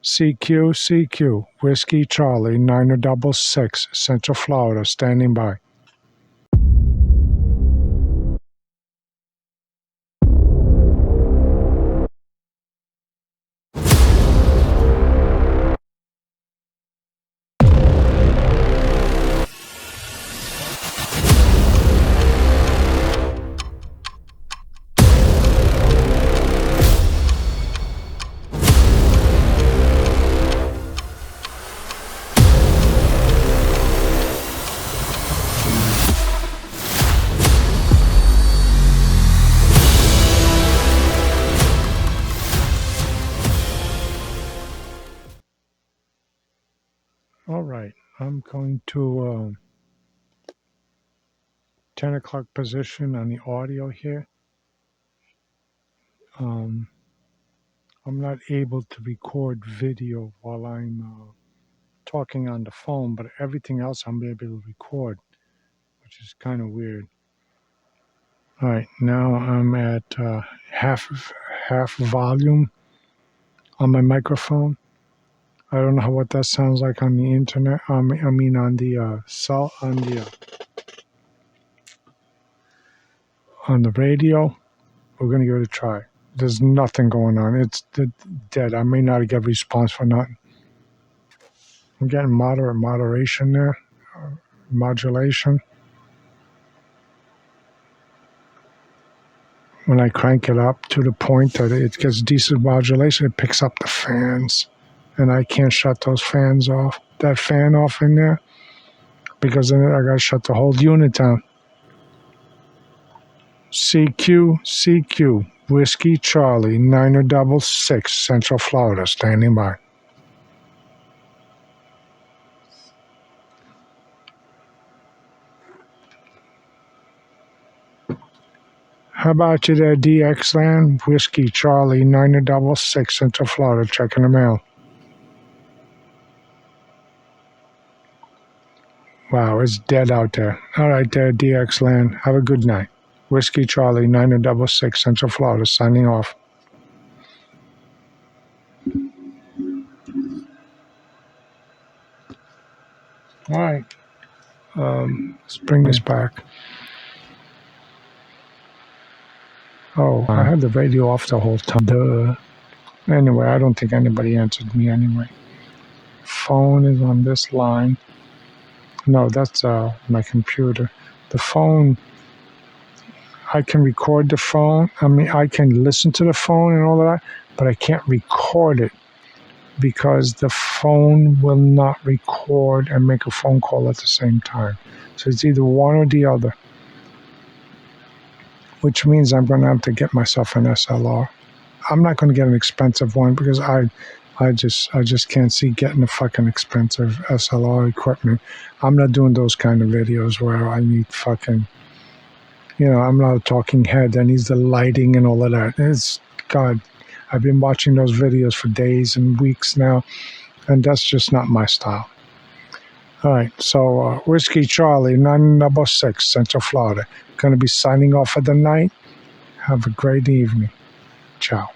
CQ, CQ, Whiskey Charlie, 966, Central Florida, standing by. All right, I'm going to 10 o'clock position on the audio here. I'm not able to record video while I'm talking on the phone, but everything else I'm able to record, which is kind of weird. All right, now I'm at half volume on my microphone. I don't know what that sounds like on the internet. I mean on the on the radio. We're gonna give it a try. There's nothing going on. It's dead. I may not get a response for nothing. I'm getting moderation there, modulation. When I crank it up to the point that it gets decent modulation, it picks up the fans, and I can't shut those fans off. That fan off in there, because then I gotta shut the whole unit down. CQ, CQ, Whiskey Charlie, 966, Central Florida, standing by. How about you there, DXland? Whiskey Charlie, 966, Central Florida, checking the mail. Wow, it's dead out there. All right there, DXland. Have a good night. Whiskey Charlie, 966, Central Florida, signing off. All right. Let's bring this back. Oh, I had the radio off the whole time. Duh. Anyway, I don't think anybody answered me anyway. Phone is on this line. No, that's my computer. The phone, I can record the phone. I mean, I can listen to the phone and all of that, but I can't record it because the phone will not record and make a phone call at the same time. So it's either one or the other, which means I'm going to have to get myself an SLR. I'm not going to get an expensive one because I just can't see getting a fucking expensive SLR equipment. I'm not doing those kind of videos where I need fucking, I'm not a talking head that needs the lighting and all of that. It's, God, I've been watching those videos for days and weeks now, and that's just not my style. All right, so Whiskey Charlie, 966, Central Florida. Going to be signing off for the night. Have a great evening. Ciao.